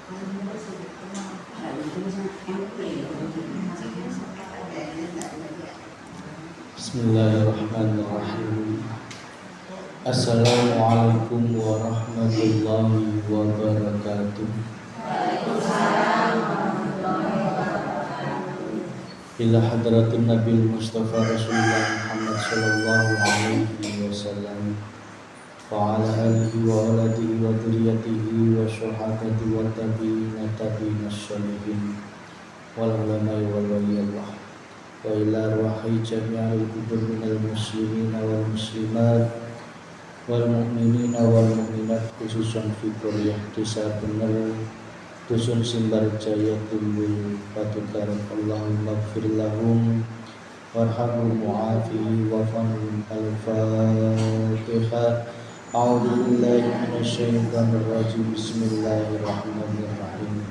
Bismillahirrahmanirrahim. Assalamualaikum warahmatullahi wabarakatuh. Ila hadratin Nabil Mustafa Rasulullah Muhammad sallallahu alaihi wasallam wa ala alihi wa aladihi wa dhurriyyatihi wa syuhadati wa tabi'ina as-shalihin wal ulama'i wal waliyallah wa ila ruhi jami'al kubur minal muslimin wal muslimat wal mu'minina wal mu'minat khususan fi Korea Desa Bener Dusun Simbar Jaya Timbul Patukaran. Allahumma gfir lahum warhamhum mu'afihi wa'fanhum. Al-Fatihah. A'udzu billahi minasyaitonir rajim. Bismillahirrahmanirrahim.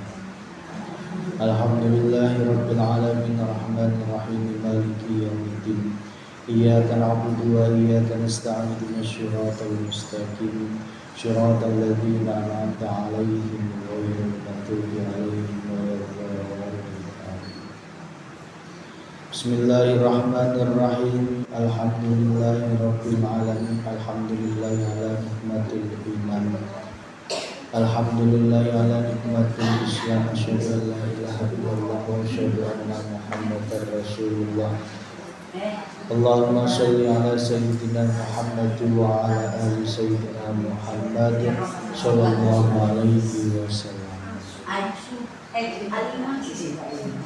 Alhamdulillahirabbil alamin arrahmanir rahim maliki yaumiddin. Iyyaka na'budu wa iyyaka nasta'in ihdinas siratal mustaqim siratal ladzina an'amta 'alaihim ghairil maghdubi 'alaihim waladdallin. Bismillahirrahmanirrahim. Alhamdulillahirabbil alamin. Alhamdulillahi 'ala nikmatil iman. Alhamdulillahi 'ala nikmatil islam. Asyhadu an la ilaha illallah wa asyhadu anna Muhammadar Rasulullah. Allahumma sholli ala sayyidina Muhammad wa ala ali sayyidina Muhammad sallallahu alaihi wasallam.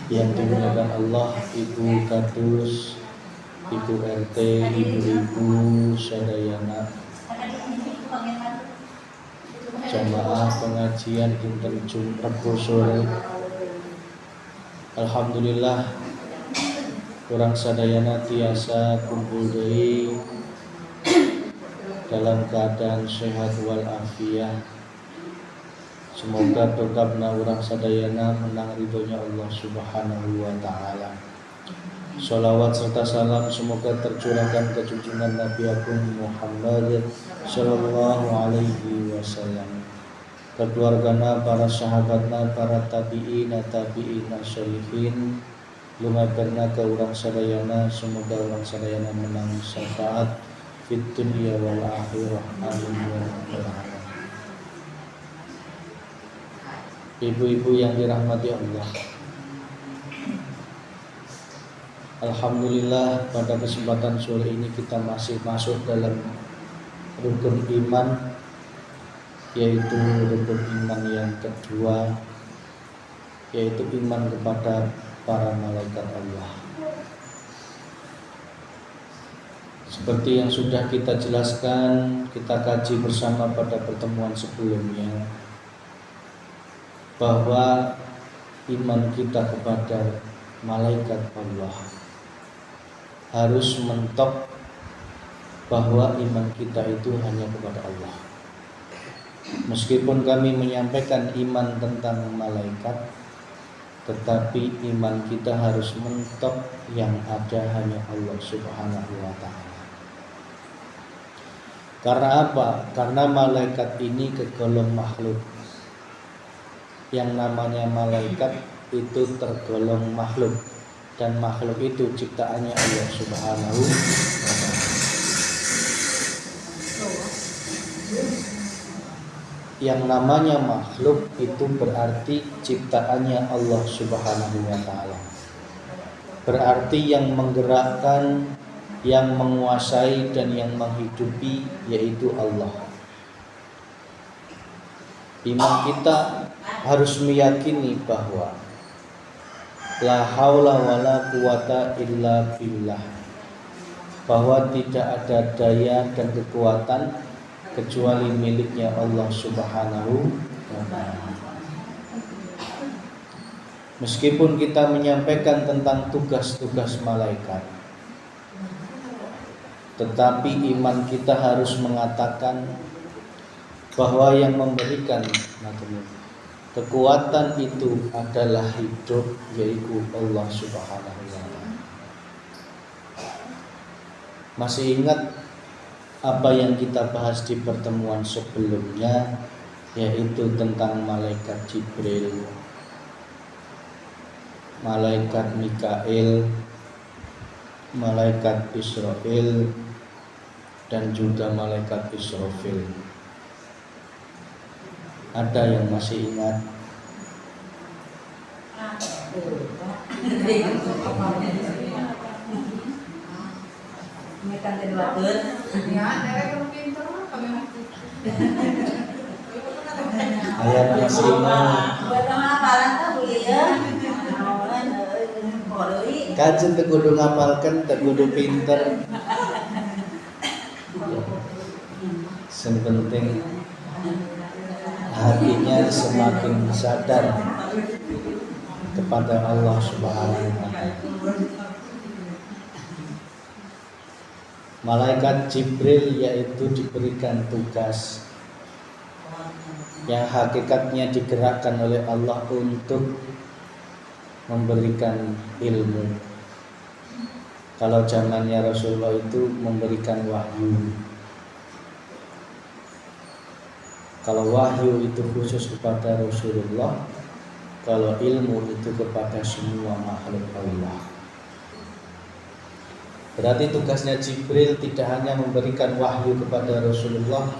Yang dimuliakan Allah, Ibu Kadus, Ibu RT, Ibu-ibu sadayana jamaah pengajian dinten Jumat sore. Alhamdulillah kurang sadayana tiasa kumpul deui dalam keadaan sehat walafiat. Semoga tetapna urang sadayana menang ridhonya Allah Subhanahu wa taala. Sholawat serta salam semoga tercurahkan ke junjungan Nabi Agung Muhammad sallallahu alaihi wasallam, keluargana, para sahabatna, para tabi'ina sholihin, lumabarna ke urang sadayana. Semoga urang sadayana menang syafaat fit dunya wal akhirah. Amin ya rabbal alamin. Ibu-ibu yang dirahmati Allah, alhamdulillah pada kesempatan sore ini kita masih masuk dalam rukun iman, yaitu rukun iman yang kedua, yaitu iman kepada para malaikat Allah. Seperti yang sudah kita jelaskan, kita kaji bersama pada pertemuan sebelumnya, bahwa iman kita kepada malaikat Allah harus mentok bahwa iman kita itu hanya kepada Allah. Meskipun kami menyampaikan iman tentang malaikat, tetapi iman kita harus mentok yang ada hanya Allah Subhanahu wa ta'ala. Karena apa? Karena malaikat ini kegolong makhluk. Yang namanya malaikat itu tergolong makhluk, dan makhluk itu ciptaannya Allah Subhanahu wa ta'ala. Yang namanya makhluk itu berarti ciptaannya Allah Subhanahu wa ta'ala. Berarti yang menggerakkan, yang menguasai dan yang menghidupi yaitu Allah. Iman kita harus meyakini bahwa la haula wala quwata illa billah, bahwa tidak ada daya dan kekuatan kecuali miliknya Allah Subhanahu wa ta'ala. Meskipun kita menyampaikan tentang tugas-tugas malaikat, tetapi iman kita harus mengatakan bahwa yang memberikan kekuatan itu adalah hidup, yaitu Allah Subhanahu wa ta'ala. Masih ingat apa yang kita bahas di pertemuan sebelumnya, yaitu tentang malaikat Jibril, malaikat Mikail, malaikat Israfil, dan juga malaikat Israfil. Ada yang masih ingat? Ayat masih ingat? Kajen tekudu ngapalkan, tekudu pinter. Yang penting hatinya semakin sadar kepada Allah Subhanahu wa Ta'ala. Malaikat Jibril yaitu diberikan tugas yang hakikatnya digerakkan oleh Allah untuk memberikan ilmu. Kalau zamannya Rasulullah itu memberikan wahyu. Kalau wahyu itu khusus kepada Rasulullah, kalau ilmu itu kepada semua makhluk Allah. Berarti tugasnya Jibril tidak hanya memberikan wahyu kepada Rasulullah,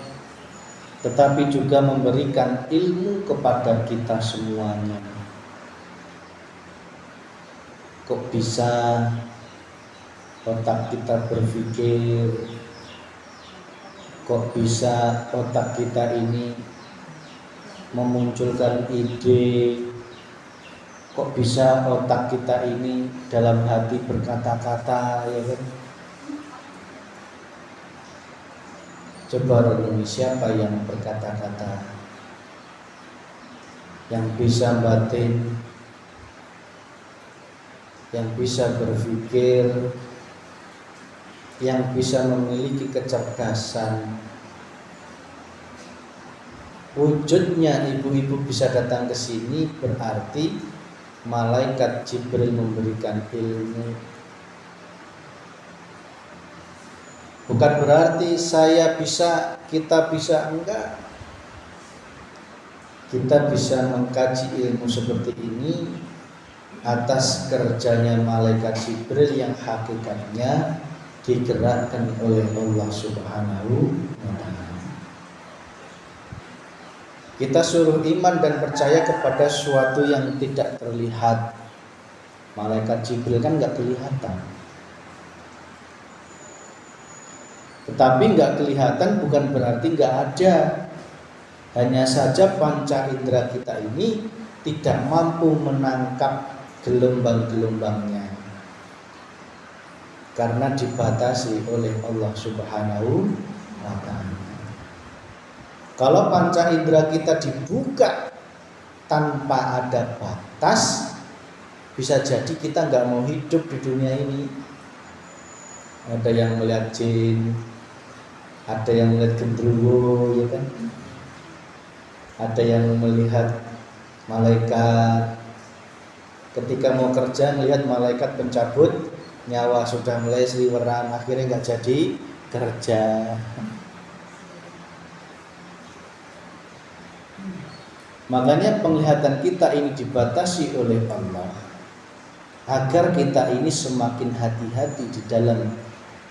tetapi juga memberikan ilmu kepada kita semuanya. Kok bisa otak kita berpikir? Kok bisa otak kita ini memunculkan ide? Kok bisa otak kita ini dalam hati berkata-kata, ya kan? Coba renungi siapa yang berkata-kata, yang bisa batin, yang bisa berpikir, yang bisa memiliki kecerdasan. Wujudnya ibu-ibu bisa datang ke sini berarti malaikat Jibril memberikan ilmu. Bukan berarti saya bisa, kita bisa, enggak. Kita bisa mengkaji ilmu seperti ini atas kerjanya malaikat Jibril yang hakikatnya digerakkan oleh Allah Subhanahu wa Ta'ala. Kita suruh iman dan percaya kepada sesuatu yang tidak terlihat. Malaikat Jibril kan nggak kelihatan. Tetapi nggak kelihatan bukan berarti nggak ada. Hanya saja panca indera kita ini tidak mampu menangkap gelombang-gelombangnya, karena dibatasi oleh Allah Subhanahu wa Ta'ala. Kalau panca indera kita dibuka tanpa ada batas, bisa jadi kita nggak mau hidup di dunia ini. Ada yang melihat jin, ada yang melihat genderuwo, ya kan? Ada yang melihat malaikat. Ketika mau kerja melihat malaikat pencabut nyawa, sudah mulai seliweran, akhirnya nggak jadi kerja. Makanya penglihatan kita ini dibatasi oleh Allah agar kita ini semakin hati-hati di dalam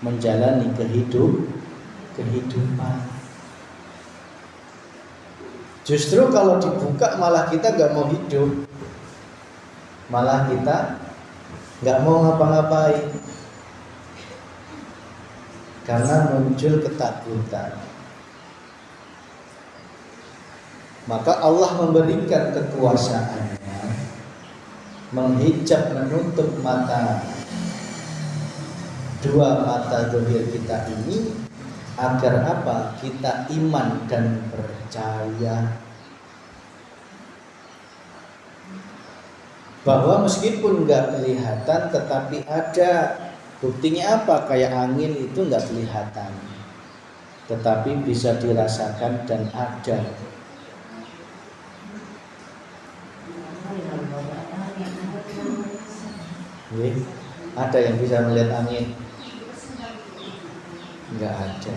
menjalani kehidupan. Justru kalau dibuka malah kita nggak mau hidup, malah kita nggak mau ngapa-ngapain karena muncul ketakutan. Maka Allah memberikan kekuasaannya menghijab, menutup mata, dua mata zahir kita ini, agar apa? Kita iman dan percaya bahwa meskipun nggak kelihatan tetapi ada. Buktinya apa? Kayak angin itu nggak kelihatan tetapi bisa dirasakan dan ada. Ada yang bisa melihat angin? Enggak ada.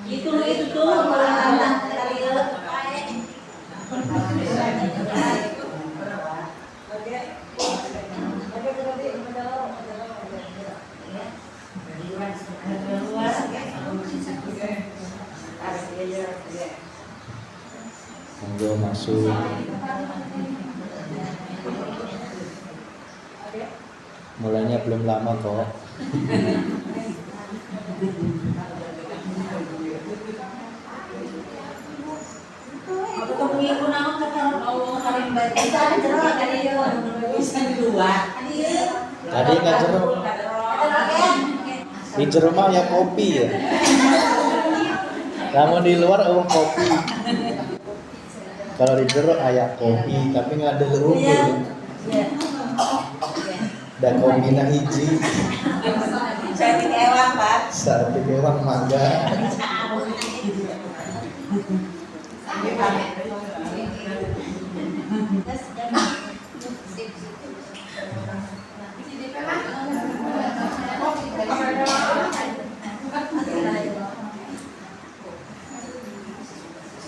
Itu tuh malah kali monggo masuk. Mulainya belum lama kok. Tadi nggak jeruk. Di jeruk mah ya kopi ya. Namun di luar kopi. Kalau di jeruk ayah kopi, tapi nggak ada unggul. Dan kopi na hiji. Saya ewang Pak. Saat ewang mangga.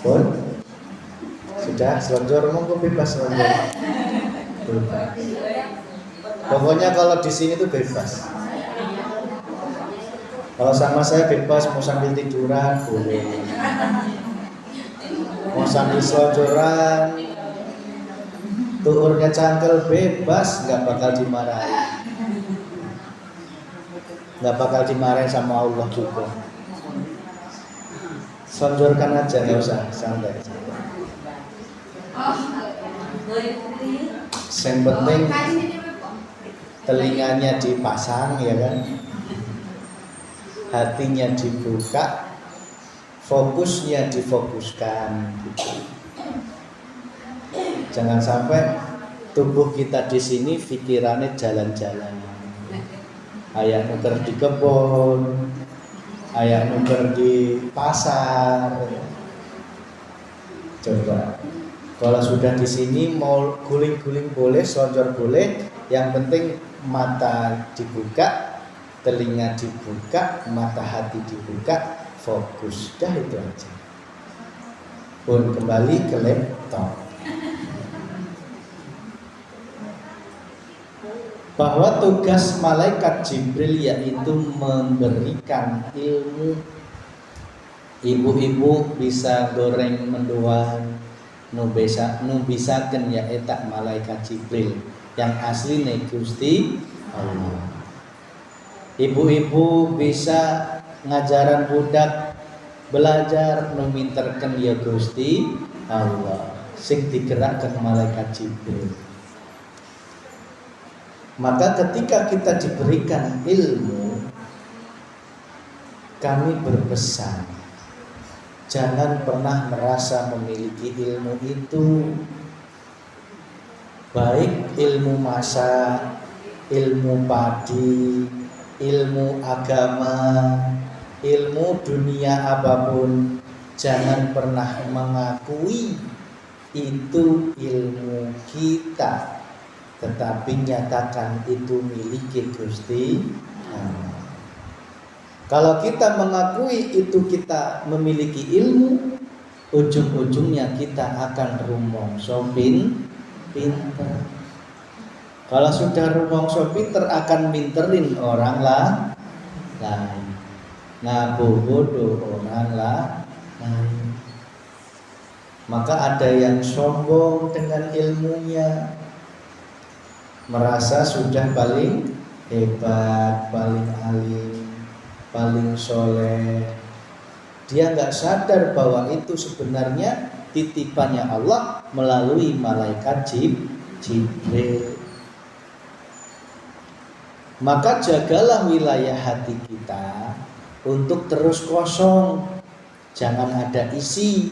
Pun sudah selonjor monggo bebas selonjor. Bebas. Pokoknya kalau di sini tuh bebas. Kalau sama saya bebas, mau sambil tiduran boleh, mau sambil selonjoran, tuurnya cangkel bebas, nggak bakal dimarahin sama Allah juga. Selonjorkan aja, nggak usah santai. Yang penting telinganya dipasang ya kan, hatinya dibuka, fokusnya difokuskan gitu. Jangan sampai tubuh kita di sini pikirannya jalan-jalan, ayah nuker di kebun, ayah nuker di pasar. Coba kalau sudah di sini mau guling-guling boleh, selonjor boleh, yang penting mata dibuka, telinga dibuka, mata hati dibuka, fokus, dah itu aja. Pun kembali ke laptop. Bahwa tugas malaikat Jibril yaitu memberikan ilmu. Ibu-ibu bisa goreng mendoan, nu bisakeun ya eta malaikat Jibril yang asli nih Gusti Allah. Ibu-ibu bisa ngajaran budak belajar nu minterkeun ya Gusti Allah sing digerakkan malaikat Jibril. Maka ketika kita diberikan ilmu, kami berpesan, jangan pernah merasa memiliki ilmu itu, baik ilmu masak, ilmu padi, ilmu agama, ilmu dunia apapun, jangan pernah mengakui itu ilmu kita, tetapi nyatakan itu milik Gusti Allah. Kalau kita mengakui itu kita memiliki ilmu, ujung-ujungnya kita akan rumongso pinter. Kalau sudah rumongso pinter akan minterin orang lain, ngabobodo orang lain. Maka ada yang sombong dengan ilmunya, merasa sudah paling hebat, paling alim, paling soleh. Dia nggak sadar bahwa itu sebenarnya titipannya Allah melalui malaikat Jibril. Maka jagalah wilayah hati kita untuk terus kosong, jangan ada isi.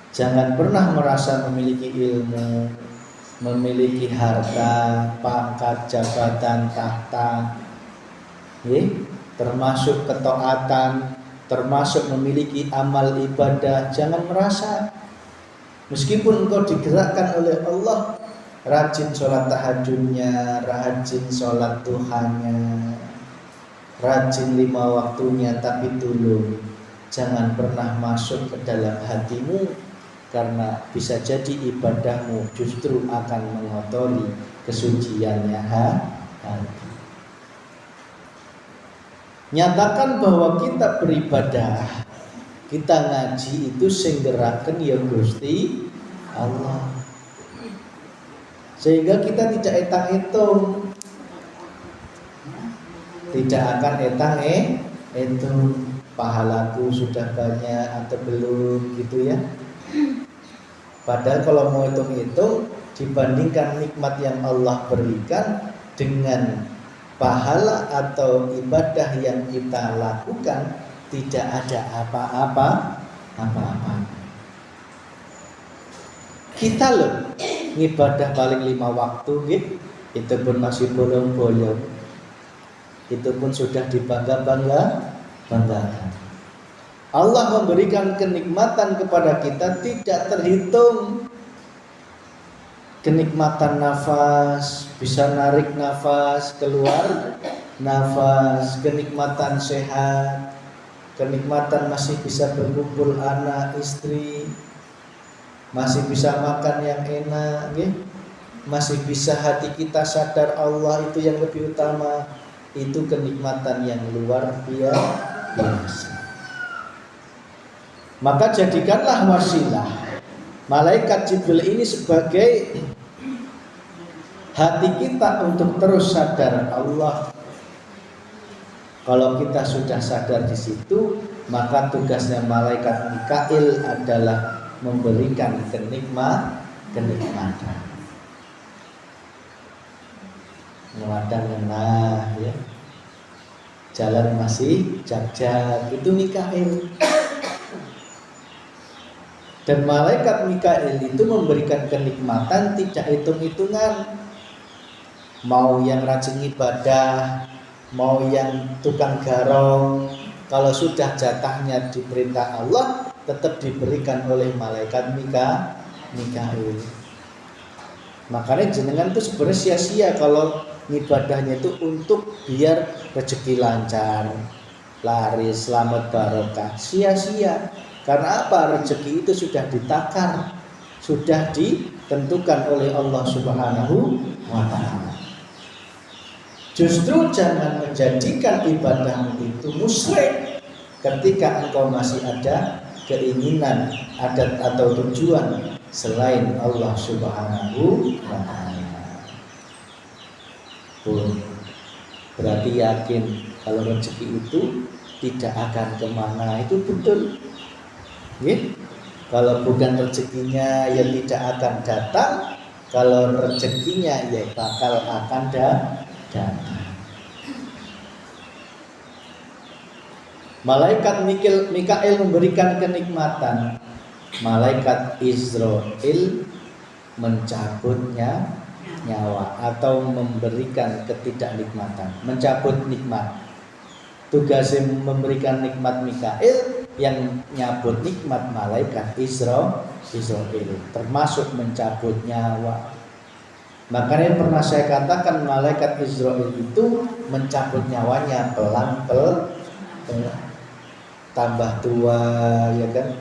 Jangan pernah merasa memiliki ilmu, memiliki harta, pangkat, jabatan, tahta, termasuk ketaatan, termasuk memiliki amal ibadah. Jangan merasa, meskipun engkau digerakkan oleh Allah, rajin sholat tahajudnya, rajin sholat duhanya, rajin 5 waktunya, tapi tolong jangan pernah masuk ke dalam hatimu, karena bisa jadi ibadahmu justru akan mengotori kesuciannya hati. Nyatakan bahwa kita beribadah, kita ngaji itu sing geraken ya Gusti Allah. Sehingga kita tidak etang-etung, tidak akan etang-etung pahalaku sudah banyak atau belum gitu ya. Padahal kalau mau hitung-hitung, dibandingkan nikmat yang Allah berikan dengan pahala atau ibadah yang kita lakukan, tidak ada apa-apa. Kita loh ibadah paling 5 waktu gitu, itu pun masih bolong-bolong, itu pun sudah dibanggakan. Allah memberikan kenikmatan kepada kita tidak terhitung. Kenikmatan nafas, bisa narik nafas, keluar nafas, kenikmatan sehat, kenikmatan masih bisa berkumpul anak istri, masih bisa makan yang enak, ya? Masih bisa hati kita sadar Allah itu yang lebih utama. Itu kenikmatan yang luar biasa. Maka jadikanlah wasilah malaikat Jibril ini sebagai hati kita untuk terus sadar Allah. Kalau kita sudah sadar di situ, maka tugasnya malaikat Mikail adalah memberikan kenikmatan. Nah, ya. Jalan masih jag-jag, itu Mikail. Dan malaikat Mikail itu memberikan kenikmatan tidak hitung-hitungan. Mau yang rajin ibadah, mau yang tukang garong, kalau sudah jatahnya diperintah Allah, tetap diberikan oleh malaikat Mikail. Makanya jenengan itu sebenarnya sia-sia kalau ibadahnya itu untuk biar rezeki lancar, laris, selamat, barokah. Sia-sia. Karena apa? Rezeki itu sudah ditakar, sudah ditentukan oleh Allah Subhanahu wa ta'ala. Justru jangan menjadikan ibadahmu itu musyrik ketika engkau masih ada keinginan, adat atau tujuan selain Allah Subhanahu wa ta'ala. Berarti yakin kalau rezeki itu tidak akan kemana, itu betul. Kalau bukan rezekinya ya tidak akan datang, kalau rezekinya ya bakal akan datang. Malaikat Mikail memberikan kenikmatan, malaikat Israel mencabutnya nyawa atau memberikan ketidaknikmatan, mencabut nikmat. Tugasnya memberikan nikmat Mikail, yang nyabut nikmat malaikat Israel, termasuk mencabut nyawa. Makanya pernah saya katakan malaikat Israel itu mencabut nyawanya pelan-pelan, tambah tua ya kan,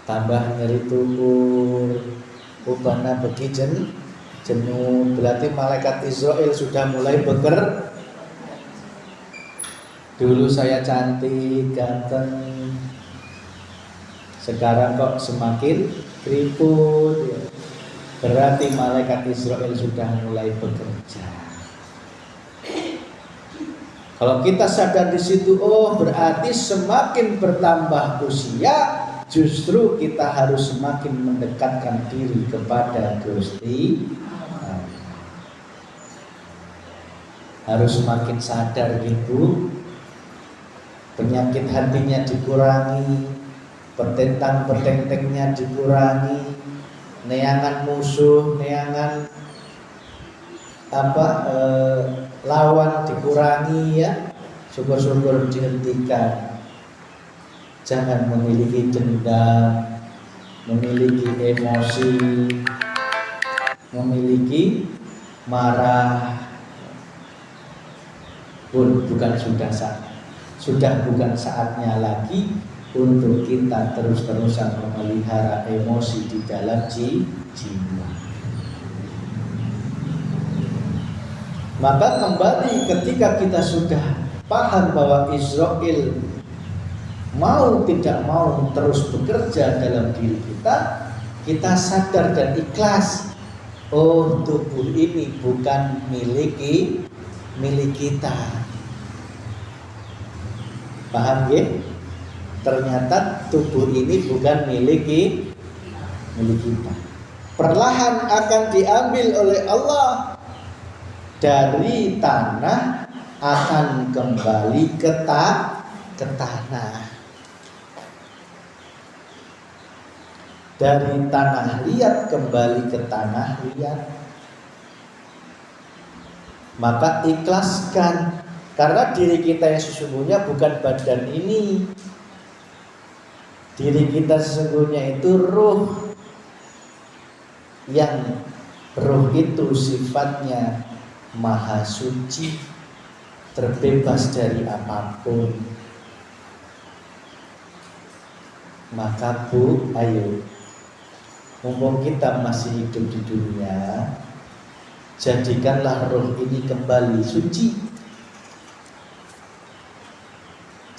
tambah nyeri tubuh, upana begi jenuh. Berarti malaikat Israel sudah mulai bekerja. Dulu saya cantik, ganteng, sekarang kok semakin keriput ya. Berarti malaikat Israel sudah mulai bekerja. Kalau kita sadar di situ, oh berarti semakin bertambah usia, justru kita harus semakin mendekatkan diri kepada Gusti. Harus semakin sadar gitu. Penyakit hatinya dikurangi, pertentang-pertentengnya dikurangi, neangan musuh, neangan lawan dikurangi ya, syukur-syukur dihentikan. Jangan memiliki dendam, memiliki emosi, memiliki marah. pun bukan sudah bukan saatnya lagi untuk kita terus-terusan memelihara emosi di dalam jiwa. Maka kembali ketika kita sudah paham bahwa Israel mau tidak mau terus bekerja dalam diri kita, kita sadar dan ikhlas. Oh, tubuh ini bukan milik kita. Paham ya? Ternyata tubuh ini bukan milik kita. Perlahan akan diambil oleh Allah dari tanah, akan kembali ke tanah. Dari tanah liat kembali ke tanah liat. Maka ikhlaskan, karena diri kita yang sesungguhnya bukan badan ini. Diri kita sesungguhnya itu ruh, yang ruh itu sifatnya maha suci, terbebas dari apapun. Maka ayo, mumpung kita masih hidup di dunia, jadikanlah roh ini kembali suci.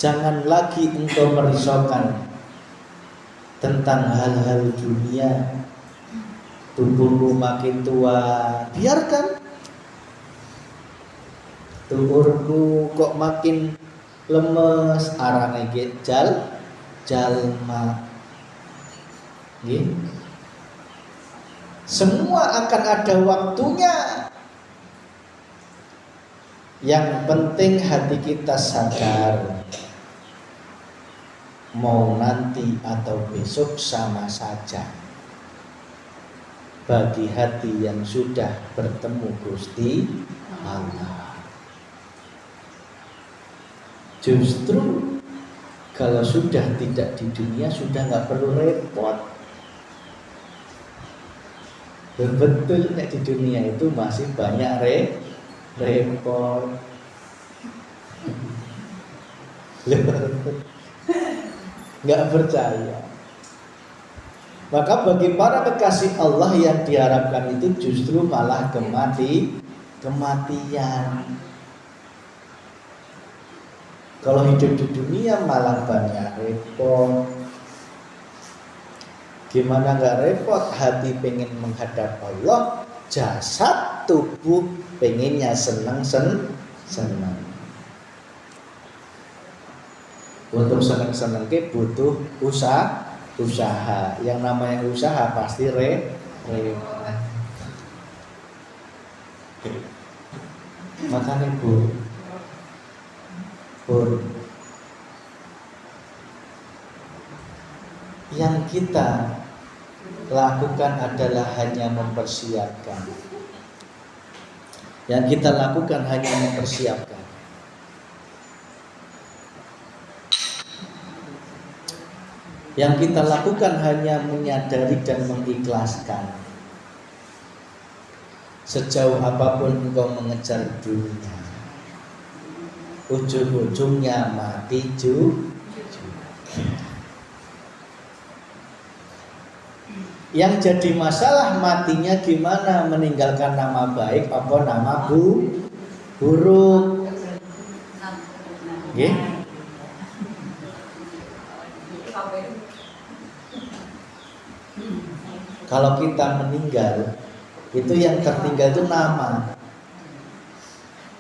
Jangan lagi engkau merisaukan tentang hal-hal dunia. Tubuhmu makin tua, biarkan. Tubuhku kok makin lemes, arane jalma. Nggih. Semua akan ada waktunya. Yang penting hati kita sadar, mau nanti atau besok sama saja. Bagi hati yang sudah bertemu Gusti Allah. Justru kalau sudah tidak di dunia, sudah nggak perlu repot. Betul, di dunia itu masih banyak repot. Nggak percaya. Maka bagi para kekasih Allah yang diharapkan itu justru malah kematian. Kalau hidup di dunia malah banyak repot. Gimana gak repot? Hati pengen menghadap Allah, jasad tubuh pengennya senang. Untuk senang ke butuh usaha. Yang namanya usaha pasti repot. Makanya Bu, yang kita lakukan adalah hanya mempersiapkan. Yang kita lakukan hanya mempersiapkan. Yang kita lakukan hanya menyadari dan mengikhlaskan. Sejauh apapun engkau mengejar dunia, ujung-ujungnya mati juga. Yang jadi masalah matinya gimana, meninggalkan nama baik apa nama buruk. Nggih. Kalau kita meninggal, itu yang tertinggal itu nama.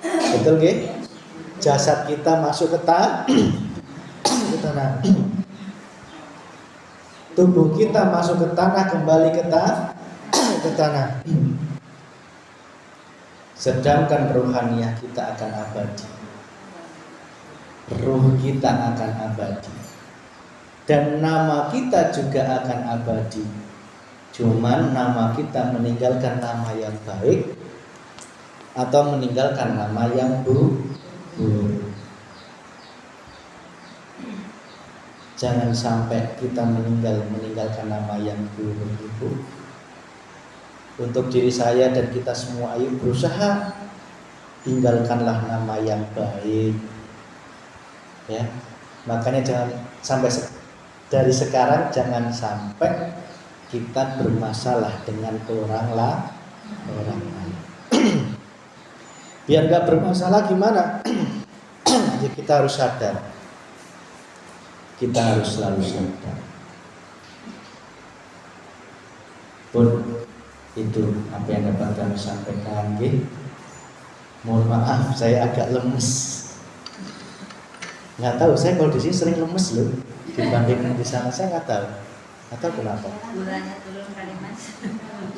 Betul nggih? Jasad kita masuk ke tanah. Tubuh kita masuk ke tanah, kembali ke tanah. Sedangkan rohaniah kita akan abadi. Ruh kita akan abadi. Dan nama kita juga akan abadi. Cuman nama kita meninggalkan nama yang baik atau meninggalkan nama yang buruk. Jangan sampai kita meninggalkan nama yang buruk itu. Untuk diri saya dan kita semua, ayo berusaha tinggalkanlah nama yang baik. Ya, makanya jangan sampai dari sekarang jangan sampai kita bermasalah dengan orang lain. Biar nggak bermasalah gimana? Ya, kita harus sadar. Kita harus selalu sadar. Pun itu apa yang dapat kami sampaikan. Mohon maaf, saya agak lemes. Nggak tahu, saya kalau di sini sering lemes loh dibanding di sana, saya nggak tahu. Nggak tahu kenapa. Gulanya turun kali Mas.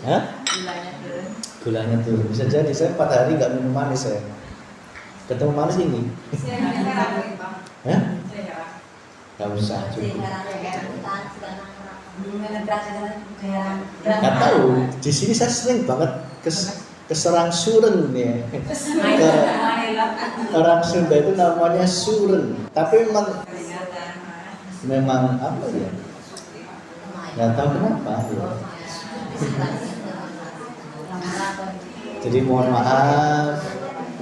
Hah? Gulanya turun. Gulanya turun. Bisa jadi saya 4 hari nggak minum manis saya. Ketemu manis ini. Hah? Nggak usah cukup. Nggak tahu. Di sini saya sering banget keserang suren ya. Orang Sunda itu namanya suren. Tapi memang apa ya? Nggak tahu kenapa ya. Jadi mohon maaf,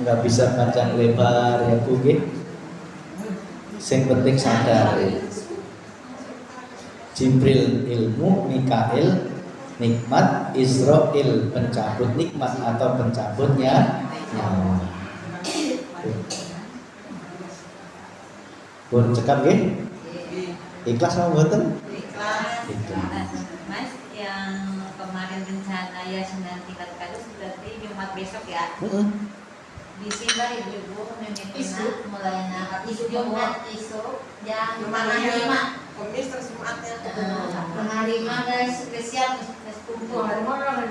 nggak bisa panjang lebar ya Bu. Yang penting sadar ya. Jibril ilmu, Mikail nikmat, Israil pencabut nikmat atau pencabutnya nyawa. Pun cekap ya? Ikhlas sama mboten? Ikhlas. Itu. Mas, yang kemarin rencana ya Sunan tingkat kalus berarti Jumat besok ya? Di sini ibu memimpin mulainya Jumat isu jam 5. Kamis terus Jumatnya. Hari 5 guys spesial kumpul hari mana